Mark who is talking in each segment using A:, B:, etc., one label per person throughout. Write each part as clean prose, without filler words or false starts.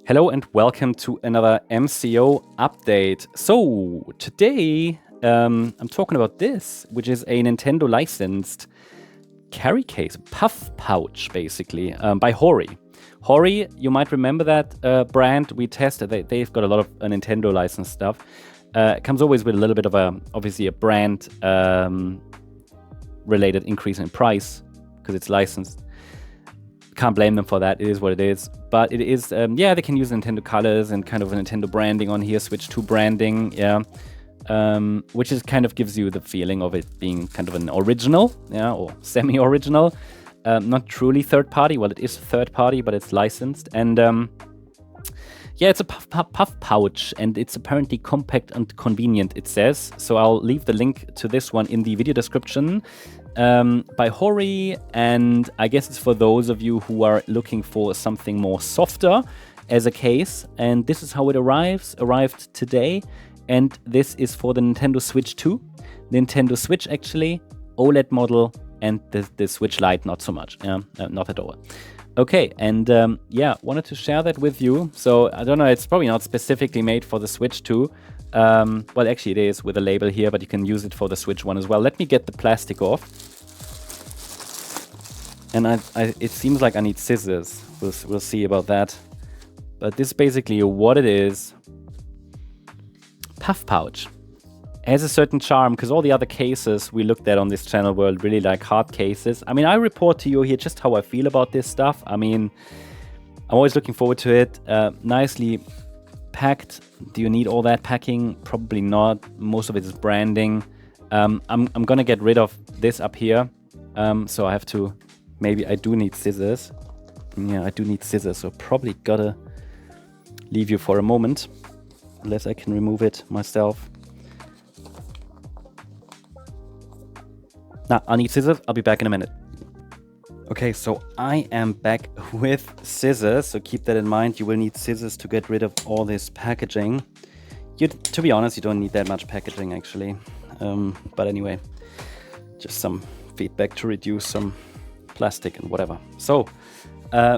A: Hello and welcome to another MCO update. So today I'm talking about this, which is a Nintendo licensed carry case, puff pouch basically, by HORI. HORI, you might remember that brand we tested. They've got a lot of Nintendo licensed stuff. It comes always with a little bit of obviously a brand related increase in price because it's licensed. Can't blame them for that. It is what it is. But it is, yeah, they can use Nintendo colors and kind of a Nintendo branding on here, Switch 2 branding, yeah. Which is kind of gives you the feeling of it being kind of an original, yeah, or semi-original. Not truly third party. Well, it is third party, but it's licensed. And yeah, it's a puff pouch, and it's apparently compact and convenient, it says. So I'll leave the link to this one in the video description. By HORI, and I guess it's for those of you who are looking for something more softer as a case, and this is how it arrived today, and this is for the Nintendo Switch 2, Nintendo Switch actually, OLED model, and the Switch Lite not so much, not at all. Okay, and yeah, wanted to share that with you. So I don't know, it's probably not specifically made for the Switch 2. Well, actually it is with a label here, but you can use it for the Switch 1 as well. Let me get the plastic off. And it seems like I need scissors. We'll see about that. But this is basically what it is. Puff pouch. Has a certain charm, because all the other cases we looked at on this channel were really like hard cases. I mean, I report to you here just how I feel about this stuff. I mean, I'm always looking forward to it. Nicely packed. Do you need all that packing? Probably not. Most of it is branding. I'm gonna get rid of this up here. So I have to, maybe I do need scissors. Yeah, I do need scissors, so probably gotta leave you for a moment, unless I can remove it myself. Now, I need scissors. I'll be back in a minute. Okay, so I am back with scissors, so keep that in mind. You will need scissors to get rid of all this packaging. To be honest, you don't need that much packaging, actually. But anyway, just some feedback to reduce some plastic and whatever. So,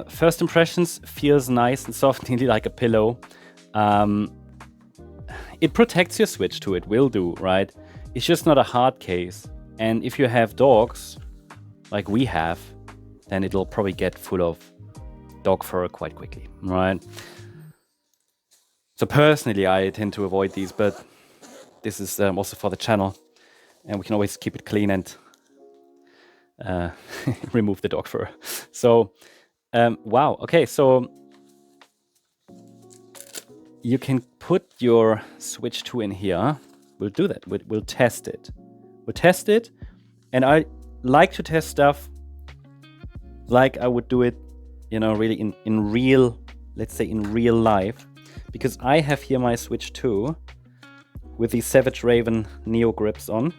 A: first impressions, feels nice and soft, nearly like a pillow. It protects your Switch too, it will do, right? It's just not a hard case. And if you have dogs, like we have, then it'll probably get full of dog fur quite quickly, right? So personally, I tend to avoid these, but this is also for the channel, and we can always keep it clean and remove the dog fur. So, wow, okay, so you can put your Switch 2 in here. We'll do that, we'll test it. We'll test it, and I like to test stuff like I would do it, you know, really in real, let's say in real life, because I have here my Switch 2 with the Savage Raven Neo grips on.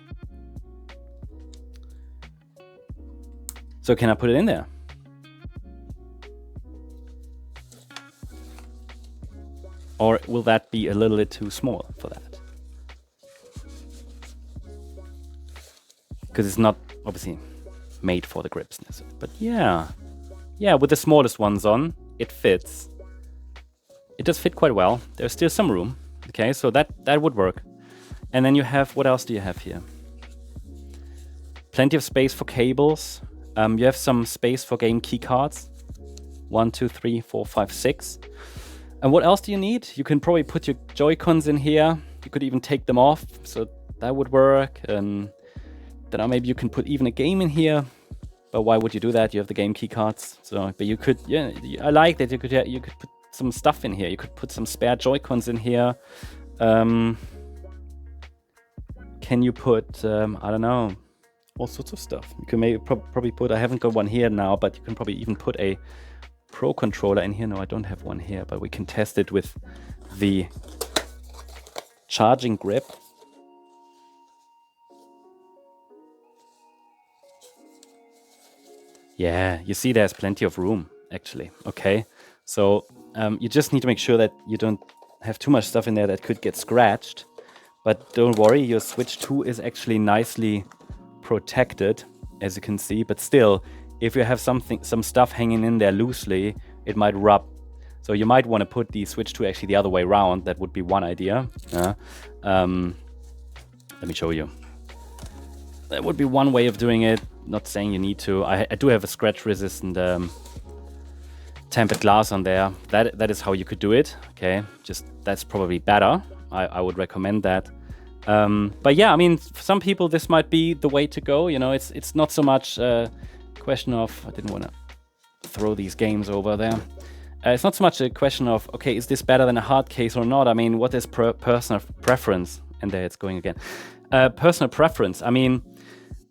A: So can I put it in there? Or will that be a little bit too small for that? Because it's not obviously made for the grips. But yeah, with the smallest ones on, it fits. It does fit quite well. There's still some room. Okay, so that would work. And then you have, what else do you have here? Plenty of space for cables. You have some space for game key cards. 1, 2, 3, 4, 5, 6. And what else do you need? You can probably put your Joy-Cons in here. You could even take them off, so that would work. And then maybe you can put even a game in here. But why would you do that? You have the game key cards. So, but you could, yeah, I like that you could put some stuff in here. You could put some spare Joy-Cons in here. Can you put, I don't know, all sorts of stuff. You can maybe probably put, I haven't got one here now, but you can probably even put a Pro controller in here. No, I don't have one here, but we can test it with the charging grip. Yeah, you see there's plenty of room, actually. Okay, so you just need to make sure that you don't have too much stuff in there that could get scratched. But don't worry, your Switch 2 is actually nicely protected, as you can see. But still, if you have some stuff hanging in there loosely, it might rub So you might want to put the Switch 2 actually the other way around. That would be one idea. Let me show you. That would be one way of doing it. Not saying you need to. I do have a scratch-resistant tempered glass on there. That is how you could do it. Okay, just that's probably better. I would recommend that. But yeah, I mean, for some people this might be the way to go. You know, it's not so much a question of, I didn't want to throw these games over there. It's not so much a question of, okay, is this better than a hard case or not? I mean, what is personal preference? And there it's going again. Personal preference. I mean,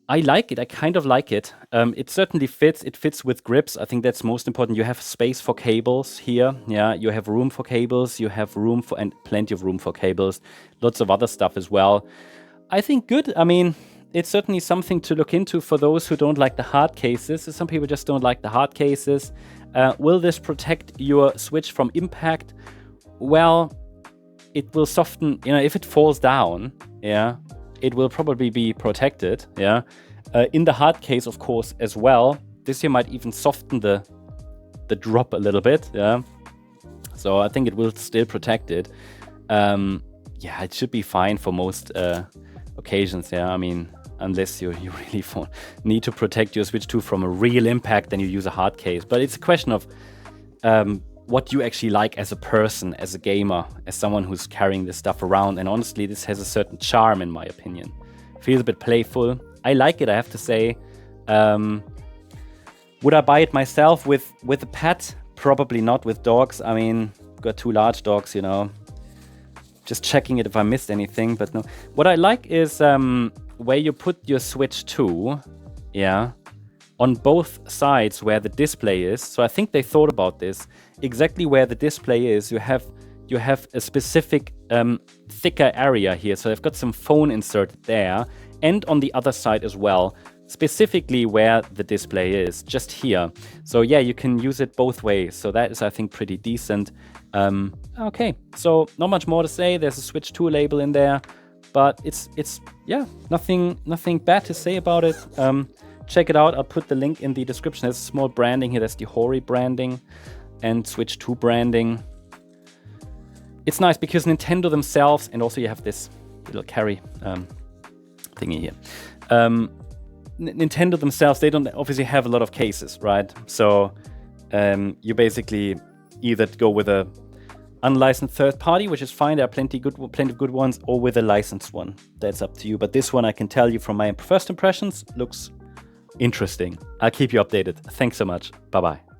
A: I like it. I kind of like it. It certainly fits. It fits with grips. I think that's most important. You have space for cables here. Yeah, you have room for cables. You have room for, and plenty of room for cables. Lots of other stuff as well. I think good. I mean, it's certainly something to look into for those who don't like the hard cases. Some people just don't like the hard cases. Will this protect your Switch from impact? Well, it will soften, you know, if it falls down, yeah, it will probably be protected, yeah. In the hard case, of course, as well. This here might even soften the drop a little bit, yeah. So I think it will still protect it. Yeah, it should be fine for most occasions, yeah. I mean, unless you really need to protect your Switch 2 from a real impact, then you use a hard case. But it's a question of what you actually like as a person, as a gamer, as someone who's carrying this stuff around. And honestly, this has a certain charm, in my opinion. Feels a bit playful. I like it, I have to say. Would I buy it myself with a pet? Probably not. With dogs, I mean, got 2 large dogs, you know. Just checking it if I missed anything, but no. What I like is where you put your Switch 2, yeah, on both sides where the display is. So I think they thought about this. Exactly where the display is, you have a specific thicker area here. So I've got some phone inserted there, and on the other side as well, specifically where the display is, just here. So yeah, you can use it both ways. So that is, I think, pretty decent. Okay, so not much more to say. There's a Switch 2 label in there, but it's yeah, nothing bad to say about it. Check it out. I'll put the link in the description. There's a small branding here. That's the HORI branding and Switch 2 branding. It's nice because Nintendo themselves, and also you have this little carry thingy here. Nintendo themselves, they don't obviously have a lot of cases, right? So you basically either go with a unlicensed third party, which is fine. There are plenty of good ones, or with a licensed one. That's up to you. But this one, I can tell you from my first impressions, looks interesting. I'll keep you updated. Thanks so much. Bye-bye.